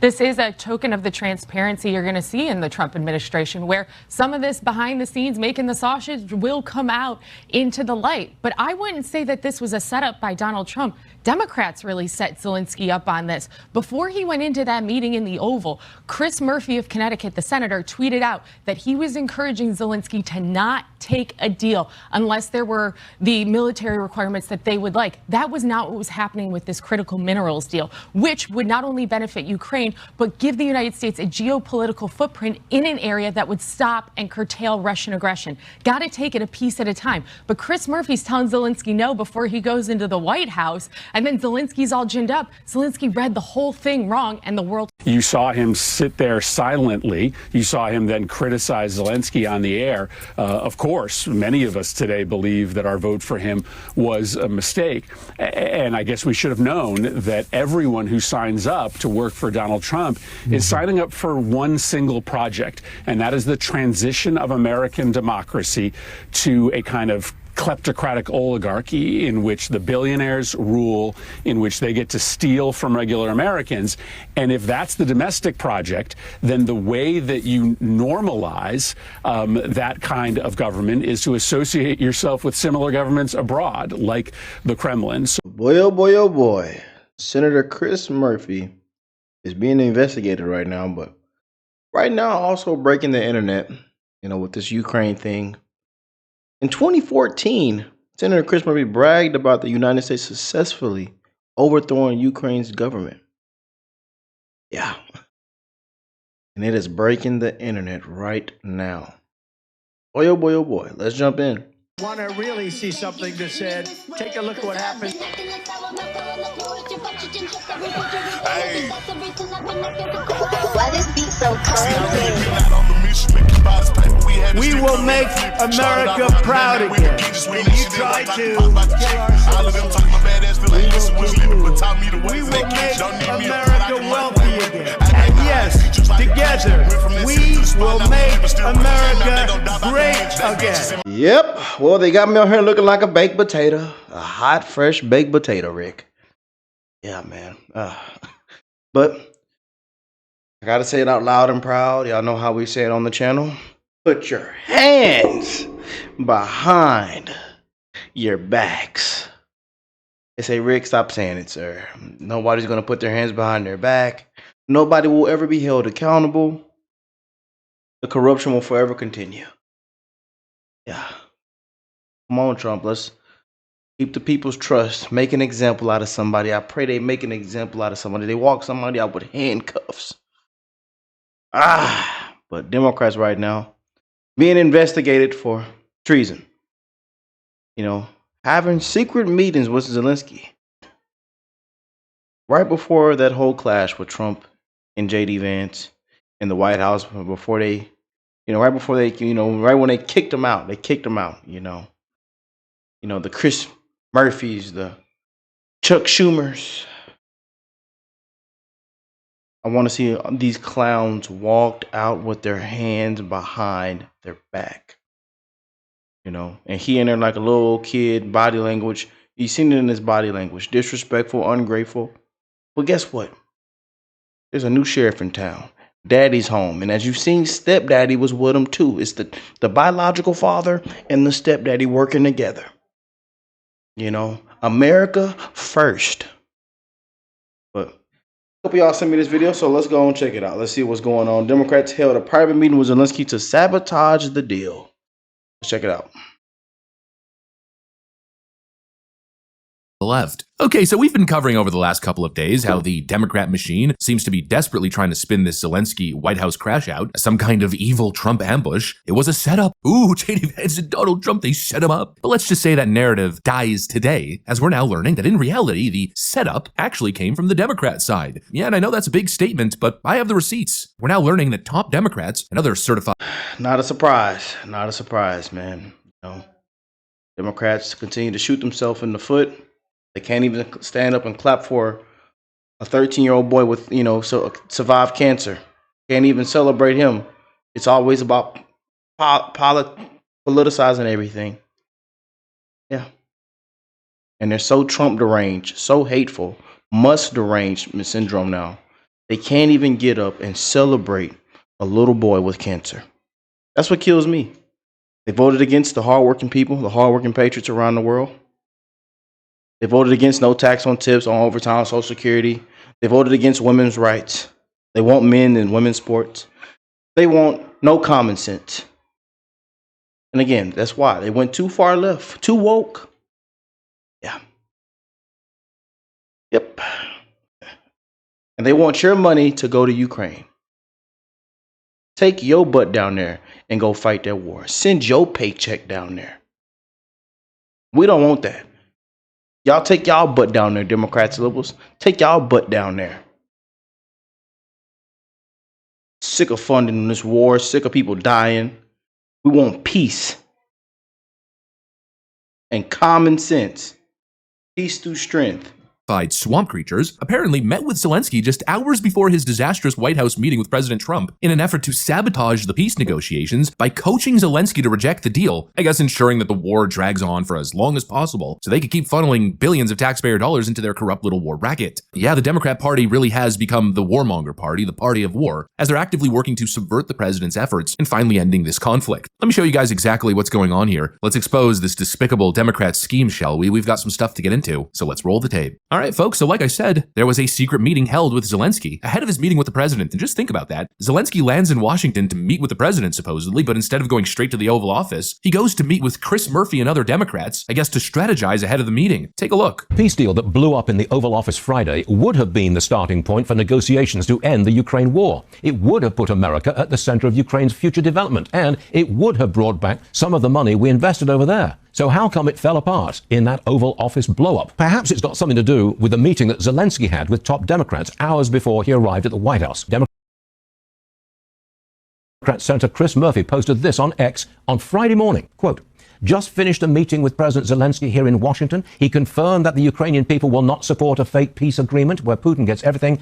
This is a token of the transparency you're going to see in the Trump administration, where some of this behind the scenes making the sausage will come out into the light. But I wouldn't say that this was a setup by Donald Trump. Democrats really set Zelensky up on this. Before he went into that meeting in the Oval, Chris Murphy of Connecticut, the senator, tweeted out that he was encouraging Zelensky to not take a deal unless there were the military requirements that they would like. That was not what was happening with this critical minerals deal, which would not only benefit Ukraine, but give the United States a geopolitical footprint in an area that would stop and curtail Russian aggression. Got to take it a piece at a time. But Chris Murphy's telling Zelensky no before he goes into the White House, and then Zelensky's all ginned up. Zelensky read the whole thing wrong, and the world... You saw him sit there silently. You saw him then criticize Zelensky on the air. Of course, many of us today believe that our vote for him was a mistake. And I guess we should have known that everyone who signs up to work for Donald Trump is signing up for one single project, and that is the transition of American democracy to a kind of kleptocratic oligarchy in which the billionaires rule, in which they get to steal from regular Americans. And if that's the domestic project, then the way that you normalize that kind of government is to associate yourself with similar governments abroad, like the Kremlin. So oh boy, Senator Chris Murphy is being investigated right now, but right now also breaking the internet, with this Ukraine thing. In 2014, Senator Chris Murphy bragged about the United States successfully overthrowing Ukraine's government. Yeah. And it is breaking the internet right now. Oh boy. Let's jump in. Want to really see something that said, take a look at what happened. Hey. Why this beat so cold? We will make America proud again. And you try to kill our We will make America wealthy again. And yes, together, we will make America great again. Yep. Well, they got me on here looking like a baked potato. A hot, fresh baked potato, Rick. Yeah, man. But I gotta say it out loud and proud. Y'all know how we say it on the channel. Put your hands behind your backs. They say, Rick, stop saying it, sir. Nobody's gonna put their hands behind their back. Nobody will ever be held accountable. The corruption will forever continue. Yeah. Come on, Trump. Let's keep the people's trust. Make an example out of somebody. I pray they make an example out of somebody. They walk somebody out with handcuffs. But Democrats right now being investigated for treason. Having secret meetings with Zelensky. Right before that whole clash with Trump and JD Vance in the White House, before they, right when they kicked him out, the Chris Murphys, the Chuck Schumers. I want to see these clowns walked out with their hands behind their back. And he in there like a little kid, body language. You've seen it in his body language. Disrespectful, ungrateful. But guess what? There's a new sheriff in town. Daddy's home. And as you've seen, stepdaddy was with him too. It's the biological father and the stepdaddy working together. America first. But hope y'all sent me this video, so let's go and check it out. Let's see what's going on. Democrats held a private meeting with Zelensky to sabotage the deal. Let's check it out. Left. Okay, so we've been covering over the last couple of days how the Democrat machine seems to be desperately trying to spin this Zelensky White House crash out as some kind of evil Trump ambush. It was a setup. Ooh, JD Vance and Donald Trump, they set him up. But let's just say that narrative dies today, as we're now learning that in reality, the setup actually came from the Democrat side. Yeah, and I know that's a big statement, but I have the receipts. We're now learning that top Democrats and other certified... Not a surprise. Not a surprise, man. Democrats continue to shoot themselves in the foot. They can't even stand up and clap for a 13-year-old boy with, survived cancer. Can't even celebrate him. It's always about politicizing everything. Yeah. And they're so Trump deranged, so hateful, Musk deranged syndrome now. They can't even get up and celebrate a little boy with cancer. That's what kills me. They voted against the hardworking people, the hardworking patriots around the world. They voted against no tax on tips, on overtime, Social Security. They voted against women's rights. They want men in women's sports. They want no common sense. And again, that's why they went too far left, too woke. Yeah. Yep. And they want your money to go to Ukraine. Take your butt down there and go fight that war. Send your paycheck down there. We don't want that. Y'all take y'all butt down there, Democrats, liberals. Take y'all butt down there. Sick of funding this war, sick of people dying. We want peace and common sense. Peace through strength. Swamp creatures apparently met with Zelensky just hours before his disastrous White House meeting with President Trump in an effort to sabotage the peace negotiations by coaching Zelensky to reject the deal, I guess ensuring that the war drags on for as long as possible so they could keep funneling billions of taxpayer dollars into their corrupt little war racket. Yeah, the Democrat Party really has become the warmonger party, the party of war, as they're actively working to subvert the president's efforts and finally ending this conflict. Let me show you guys exactly what's going on here. Let's expose this despicable Democrat scheme, shall we? We've got some stuff to get into, so let's roll the tape. All right, folks, so like I said, there was a secret meeting held with Zelensky ahead of his meeting with the president. And just think about that. Zelensky lands in Washington to meet with the president, supposedly, but instead of going straight to the Oval Office, he goes to meet with Chris Murphy and other Democrats, I guess to strategize ahead of the meeting. Take a look. Peace deal that blew up in the Oval Office Friday would have been the starting point for negotiations to end the Ukraine war. It would have put America at the center of Ukraine's future development, and it would have brought back some of the money we invested over there. So how come it fell apart in that Oval Office blow-up? Perhaps it's got something to do with the meeting that Zelensky had with top Democrats hours before he arrived at the White House. Democrat Senator Chris Murphy posted this on X on Friday morning. Quote, "Just finished a meeting with President Zelensky here in Washington. He confirmed that the Ukrainian people will not support a fake peace agreement where Putin gets everything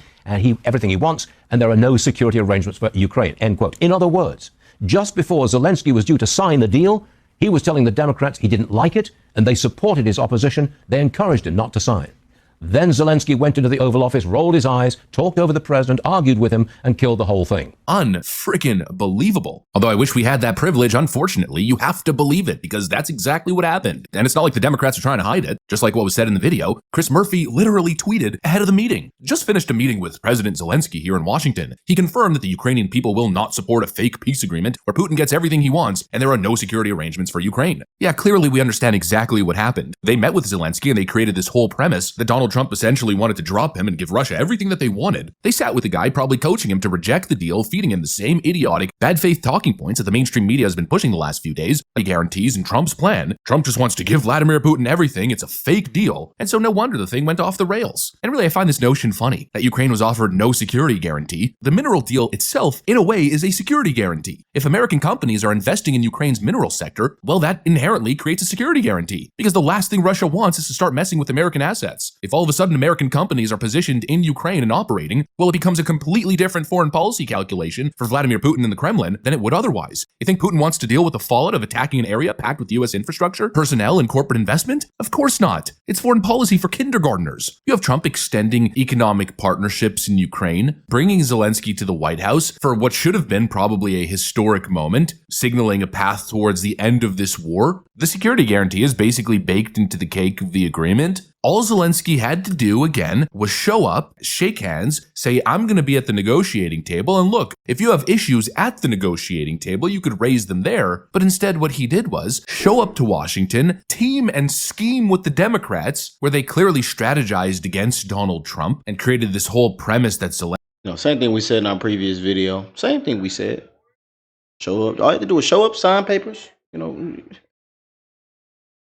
he wants, and there are no security arrangements for Ukraine." End quote. In other words, just before Zelensky was due to sign the deal, he was telling the Democrats he didn't like it, and they supported his opposition. They encouraged him not to sign. Then Zelensky went into the Oval Office, rolled his eyes, talked over the president, argued with him, and killed the whole thing. Unfreaking believable. Although I wish we had that privilege, unfortunately, you have to believe it because that's exactly what happened. And it's not like the Democrats are trying to hide it. Just like what was said in the video, Chris Murphy literally tweeted ahead of the meeting. Just finished a meeting with President Zelensky here in Washington. He confirmed that the Ukrainian people will not support a fake peace agreement where Putin gets everything he wants and there are no security arrangements for Ukraine. Yeah, clearly we understand exactly what happened. They met with Zelensky and they created this whole premise that Donald Trump essentially wanted to drop him and give Russia everything that they wanted. They sat with the guy probably coaching him to reject the deal, feeding him the same idiotic, bad faith talking points that the mainstream media has been pushing the last few days. He guarantees in Trump's plan. Trump just wants to give Vladimir Putin everything. It's a fake deal. And so no wonder the thing went off the rails. And really, I find this notion funny, that Ukraine was offered no security guarantee. The mineral deal itself, in a way, is a security guarantee. If American companies are investing in Ukraine's mineral sector, well, that inherently creates a security guarantee. Because the last thing Russia wants is to start messing with American assets. If all of a sudden American companies are positioned in Ukraine and operating, well, it becomes a completely different foreign policy calculation for Vladimir Putin and the Kremlin than it would otherwise. You think Putin wants to deal with the fallout of attacking an area packed with US infrastructure, personnel, and corporate investment? Of course not. It's foreign policy for kindergartners. You have Trump extending economic partnerships in Ukraine, bringing Zelensky to the White House for what should have been probably a historic moment, signaling a path towards the end of this war. The security guarantee is basically baked into the cake of the agreement. All Zelensky had to do, again, was show up, shake hands, say, I'm going to be at the negotiating table, and look, if you have issues at the negotiating table, you could raise them there. But instead, what he did was show up to Washington, team and scheme with the Democrats, where they clearly strategized against Donald Trump and created this whole premise that Zelensky... Same thing we said in our previous video. Same thing we said. Show up. All you have to do is show up, sign papers,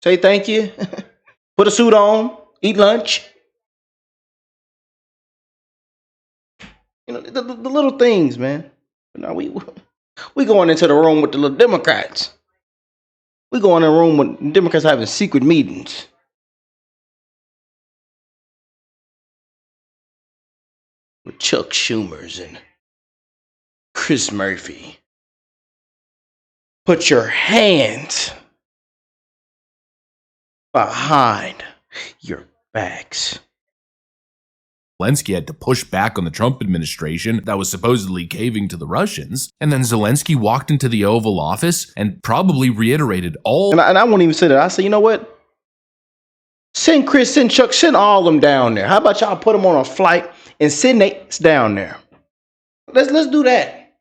say thank you, put a suit on, eat lunch. The little things, man. Now we going into the room with the little Democrats. We go in a room with Democrats having secret meetings. With Chuck Schumer's and Chris Murphy. Put your hands behind your backs. Zelensky had to push back on the Trump administration that was supposedly caving to the Russians. And then Zelensky walked into the Oval Office and probably reiterated all. And I won't even say that. I say, you know what? Send Chris, send Chuck, send all of them down there. How about y'all put them on a flight and send Nate down there? Let's do that.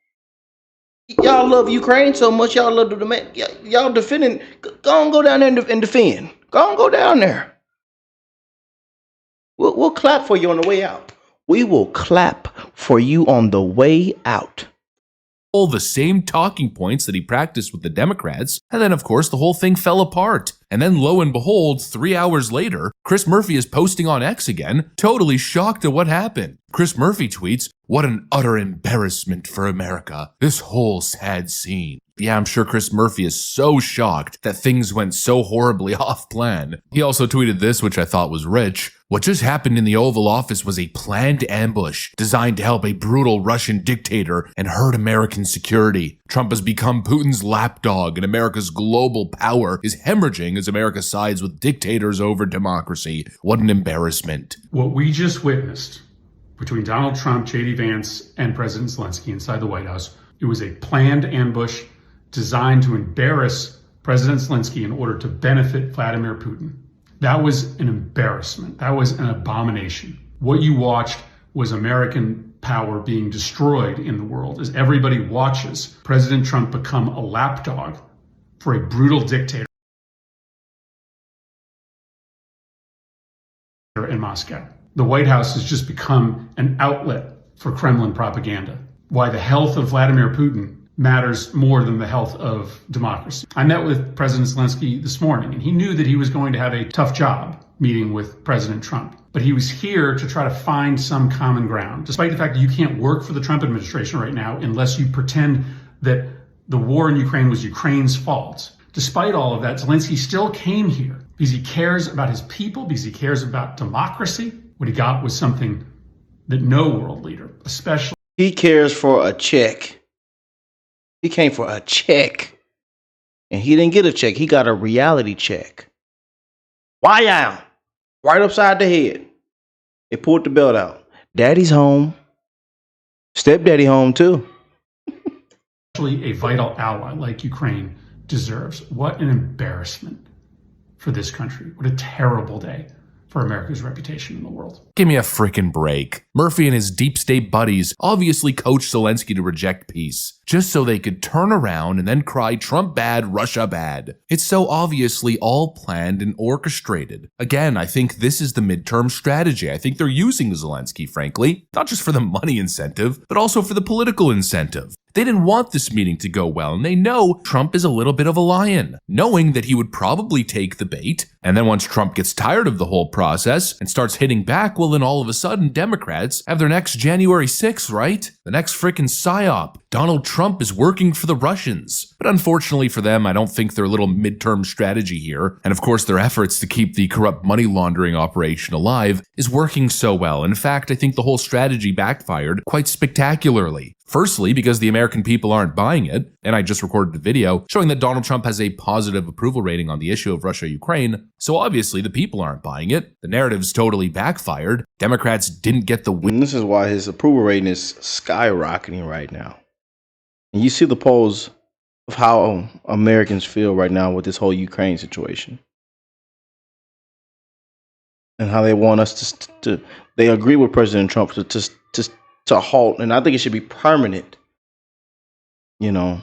Y'all love Ukraine so much. Y'all love the y'all defending. Go down there and defend. Go down there. We'll clap for you on the way out. We will clap for you on the way out. All the same talking points that he practiced with the Democrats, and then of course the whole thing fell apart. And then lo and behold, 3 hours later, Chris Murphy is posting on X again, totally shocked at what happened. Chris Murphy tweets, "What an utter embarrassment for America, this whole sad scene." Yeah, I'm sure Chris Murphy is so shocked that things went so horribly off plan. He also tweeted this, which I thought was rich. "What just happened in the Oval Office was a planned ambush designed to help a brutal Russian dictator and hurt American security. Trump has become Putin's lapdog, and America's global power is hemorrhaging as America sides with dictators over democracy. What an embarrassment." What we just witnessed between Donald Trump, J.D. Vance, and President Zelensky inside the White House, it was a planned ambush designed to embarrass President Zelensky in order to benefit Vladimir Putin. That was an embarrassment. That was an abomination. What you watched was American power being destroyed in the world as everybody watches President Trump become a lapdog for a brutal dictator in Moscow. The White House has just become an outlet for Kremlin propaganda. Why the health of Vladimir Putin matters more than the health of democracy. I met with President Zelensky this morning, and he knew that he was going to have a tough job meeting with President Trump. But he was here to try to find some common ground, despite the fact that you can't work for the Trump administration right now unless you pretend that the war in Ukraine was Ukraine's fault. Despite all of that, Zelensky still came here because he cares about his people, because he cares about democracy. What he got was something that no world leader, especially... He cares for a check. He came for a check. And he didn't get a check. He got a reality check. Why out? Right upside the head. They pulled the belt out. Daddy's home. Stepdaddy home too. A vital ally like Ukraine deserves. What an embarrassment for this country. What a terrible day for America's reputation in the world. Give me a frickin' break. Murphy and his deep state buddies obviously coached Zelensky to reject peace, just so they could turn around and then cry Trump bad, Russia bad. It's so obviously all planned and orchestrated. Again, I think this is the midterm strategy. I think they're using Zelensky, frankly, not just for the money incentive, but also for the political incentive. They didn't want this meeting to go well, and they know Trump is a little bit of a lion, knowing that he would probably take the bait. And then once Trump gets tired of the whole process and starts hitting back, well, then all of a sudden, Democrats have their next January 6th, right? The next frickin' psyop. Donald Trump is working for the Russians. But unfortunately for them, I don't think their little midterm strategy here, and of course their efforts to keep the corrupt money laundering operation alive, is working so well. In fact, I think the whole strategy backfired quite spectacularly. Firstly, because the American people aren't buying it, and I just recorded a video showing that Donald Trump has a positive approval rating on the issue of Russia-Ukraine, so obviously the people aren't buying it. The narrative's totally backfired. Democrats didn't get the win. And this is why his approval rating is skyrocketing right now. And you see the polls of how Americans feel right now with this whole Ukraine situation. And how they want us to they agree with President Trump to halt, and I think it should be permanent. You know,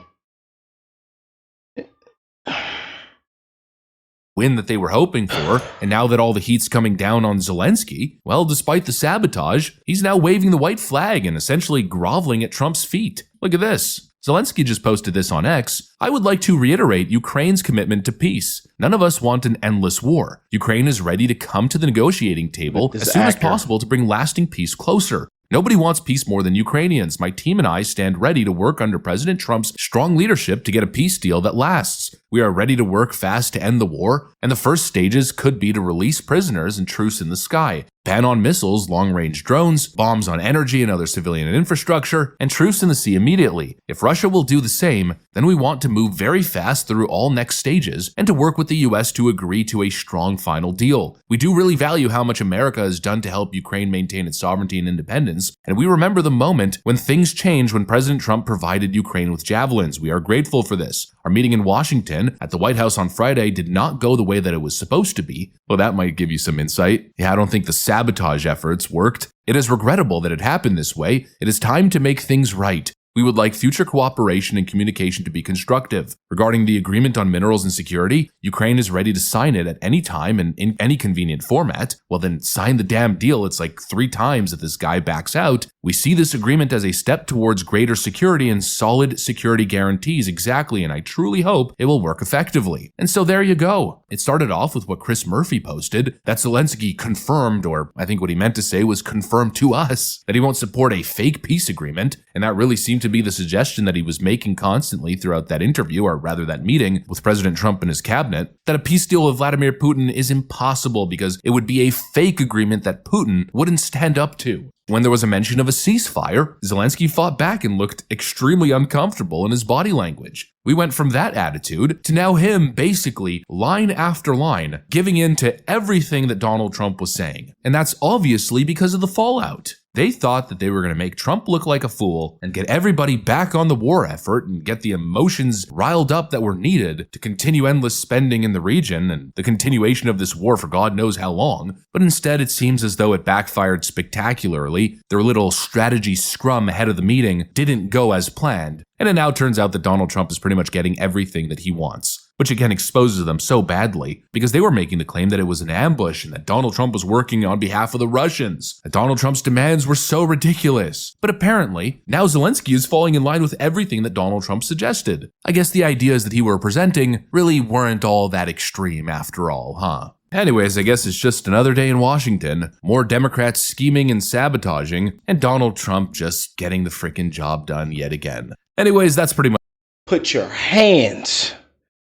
win that they were hoping for, and now that all the heat's coming down on Zelensky, well, despite the sabotage, he's now waving the white flag and essentially groveling at Trump's feet. Look at this. Zelensky just posted this on X. "I would like to reiterate Ukraine's commitment to peace. None of us want an endless war. Ukraine is ready to come to the negotiating table as soon as possible to bring lasting peace closer. Nobody wants peace more than Ukrainians. My team and I stand ready to work under President Trump's strong leadership to get a peace deal that lasts. We are ready to work fast to end the war, and the first stages could be to release prisoners and truce in the sky, ban on missiles, long-range drones, bombs on energy and other civilian infrastructure, and truce in the sea immediately. If Russia will do the same, then we want to move very fast through all next stages and to work with the US to agree to a strong final deal. We do really value how much America has done to help Ukraine maintain its sovereignty and independence, and we remember the moment when things changed when President Trump provided Ukraine with javelins. We are grateful for this. Our meeting in Washington at the White House on Friday did not go the way that it was supposed to be. Well, that might give you some insight. Yeah, I don't think the sabotage efforts worked. It is regrettable that it happened this way. It is time to make things right. We would like future cooperation and communication to be constructive. Regarding the agreement on minerals and security, Ukraine is ready to sign it at any time and in any convenient format. Well, then sign the damn deal. It's like 3 times that this guy backs out. We see this agreement as a step towards greater security and solid security guarantees, exactly, and I truly hope it will work effectively. And so there you go. It started off with what Chris Murphy posted, that Zelensky confirmed, or I think what he meant to say was confirmed to us, that he won't support a fake peace agreement, and that really seemed to be the suggestion that he was making constantly throughout that interview, or rather that meeting with President Trump and his cabinet, that a peace deal with Vladimir Putin is impossible because it would be a fake agreement that Putin wouldn't stand up to. When there was a mention of a ceasefire, Zelensky fought back and looked extremely uncomfortable in his body language. We went from that attitude to now him basically, line after line, giving in to everything that Donald Trump was saying. And that's obviously because of the fallout. They thought that they were going to make Trump look like a fool and get everybody back on the war effort and get the emotions riled up that were needed to continue endless spending in the region and the continuation of this war for God knows how long. But instead, it seems as though it backfired spectacularly. Their little strategy scrum ahead of the meeting didn't go as planned. And it now turns out that Donald Trump is pretty much getting everything that he wants, which again exposes them so badly because they were making the claim that it was an ambush and that Donald Trump was working on behalf of the Russians, that Donald Trump's demands were so ridiculous. But apparently, now Zelensky is falling in line with everything that Donald Trump suggested. I guess the ideas that he were presenting really weren't all that extreme after all, huh? Anyways, I guess it's just another day in Washington, more Democrats scheming and sabotaging, and Donald Trump just getting the frickin' job done yet again. Anyways, that's pretty much. Put your hands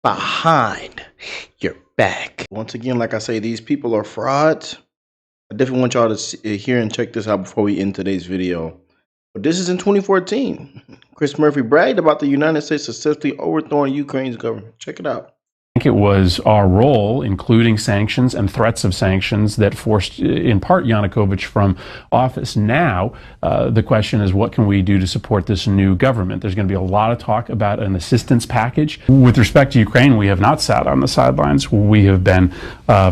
behind your back. Once again, like I say, these people are frauds. I definitely want y'all to hear and check this out before we end today's video. But this is in 2014. Chris Murphy bragged about the United States successfully overthrowing Ukraine's government. Check it out. I think it was our role, including sanctions and threats of sanctions, that forced, in part, Yanukovych from office. Now, the question is, what can we do to support this new government? There's going to be a lot of talk about an assistance package. With respect to Ukraine, we have not sat on the sidelines. We have been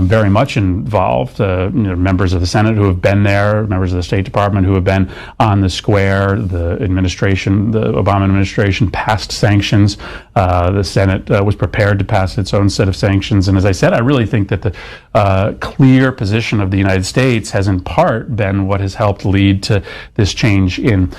very much involved. Members of the Senate who have been there, members of the State Department who have been on the square. The administration, the Obama administration, passed sanctions. The Senate was prepared to pass its own set of sanctions. And as I said, I really think that the clear position of the United States has in part been what has helped lead to this change in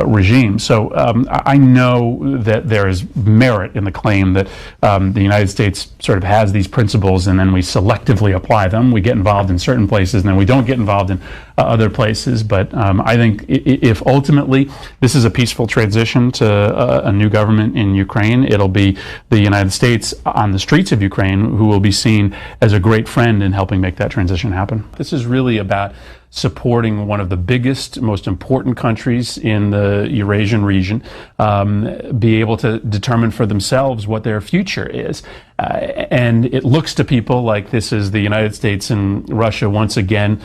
regime. So I know that there is merit in the claim that the United States sort of has these principles and then we selectively apply them. We get involved in certain places and then we don't get involved in other places. But I think if ultimately this is a peaceful transition to a new government in Ukraine, it'll be the United States on the streets of Ukraine who will be seen as a great friend in helping make that transition happen. This is really about supporting one of the biggest, most important countries in the Eurasian region, be able to determine for themselves what their future is. And it looks to people like this is the United States and Russia once again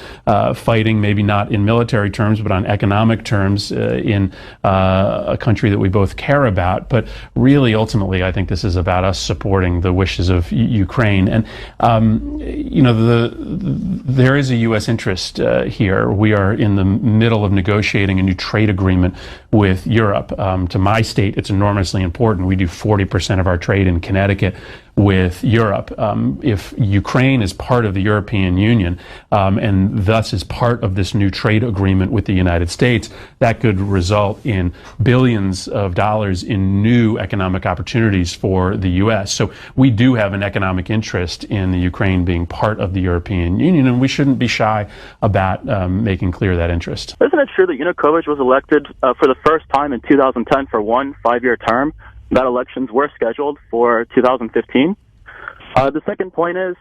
fighting, maybe not in military terms, but on economic terms in a country that we both care about. But really, ultimately, I think this is about us supporting the wishes of Ukraine. And, there is a U.S. interest here. We are in the middle of negotiating a new trade agreement with Europe. To my state, it's enormously important. We do 40% of our trade in Connecticut with Europe. If Ukraine is part of the European Union and thus is part of this new trade agreement with the United States, that could result in billions of dollars in new economic opportunities for the U.S. So we do have an economic interest in the Ukraine being part of the European Union, and we shouldn't be shy about making clear that interest. Isn't it true that Yanukovych was elected for the first time in 2010 for one 5-year term? that elections were scheduled for 2015. The second point is,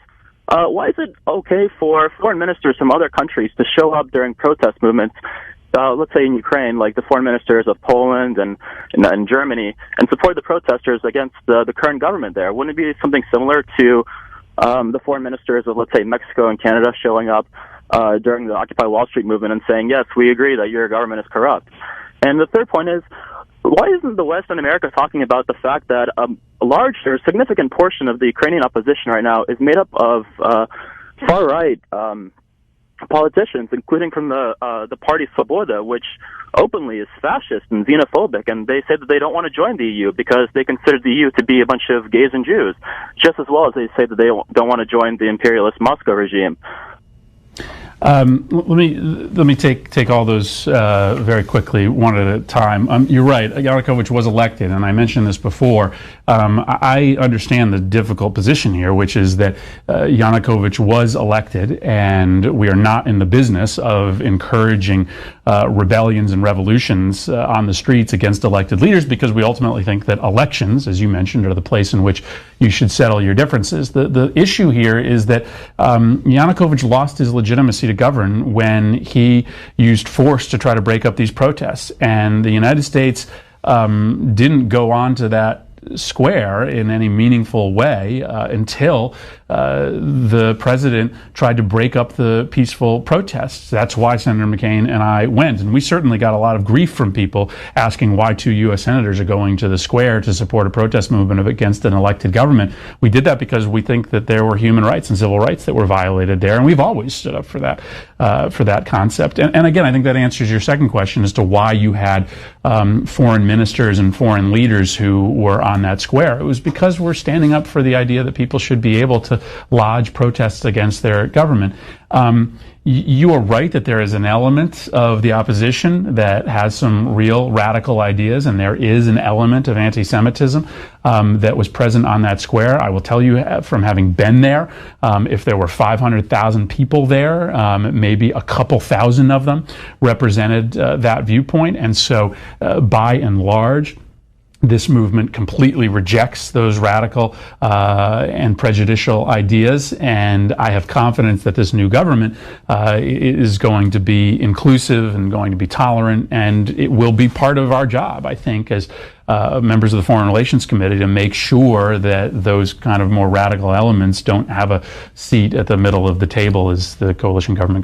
why is it okay for foreign ministers from other countries to show up during protest movements, let's say in Ukraine, like the foreign ministers of Poland and Germany, and support the protesters against the current government there? Wouldn't it be something similar to the foreign ministers of, let's say, Mexico and Canada showing up during the Occupy Wall Street movement and saying, yes, we agree that your government is corrupt? And the third point is, why isn't the West and America talking about the fact that a large or significant portion of the Ukrainian opposition right now is made up of far-right politicians, including from the party Svoboda, which openly is fascist and xenophobic, and they say that they don't want to join the EU because they consider the EU to be a bunch of gays and Jews, just as well as they say that they don't want to join the imperialist Moscow regime. Let me take all those very quickly, one at a time. You're right. Yanukovych was elected, and I mentioned this before. I understand the difficult position here, which is that Yanukovych was elected, and we are not in the business of encouraging rebellions and revolutions on the streets against elected leaders, because we ultimately think that elections, as you mentioned, are the place in which you should settle your differences. The issue here is that Yanukovych lost his legitimacy to govern when he used force to try to break up these protests, and the United States didn't go on to that square in any meaningful way until the president tried to break up the peaceful protests. That's why Senator McCain and I went, and we certainly got a lot of grief from people asking why 2 U.S. senators are going to the square to support a protest movement against an elected government. We did that because we think that there were human rights and civil rights that were violated there, and we've always stood up for that concept. And again, I think that answers your second question as to why you had foreign ministers and foreign leaders who were on that square. It was because we're standing up for the idea that people should be able to lodge protests against their government. You are right that there is an element of the opposition that has some real radical ideas, and there is an element of anti-Semitism that was present on that square. I will tell you from having been there, if there were 500,000 people there, maybe a couple thousand of them represented that viewpoint. And so by and large, this movement completely rejects those radical and prejudicial ideas, and I have confidence that this new government is going to be inclusive and going to be tolerant, and it will be part of our job, I think, as members of the Foreign Relations Committee, to make sure that those kind of more radical elements don't have a seat at the middle of the table as the coalition government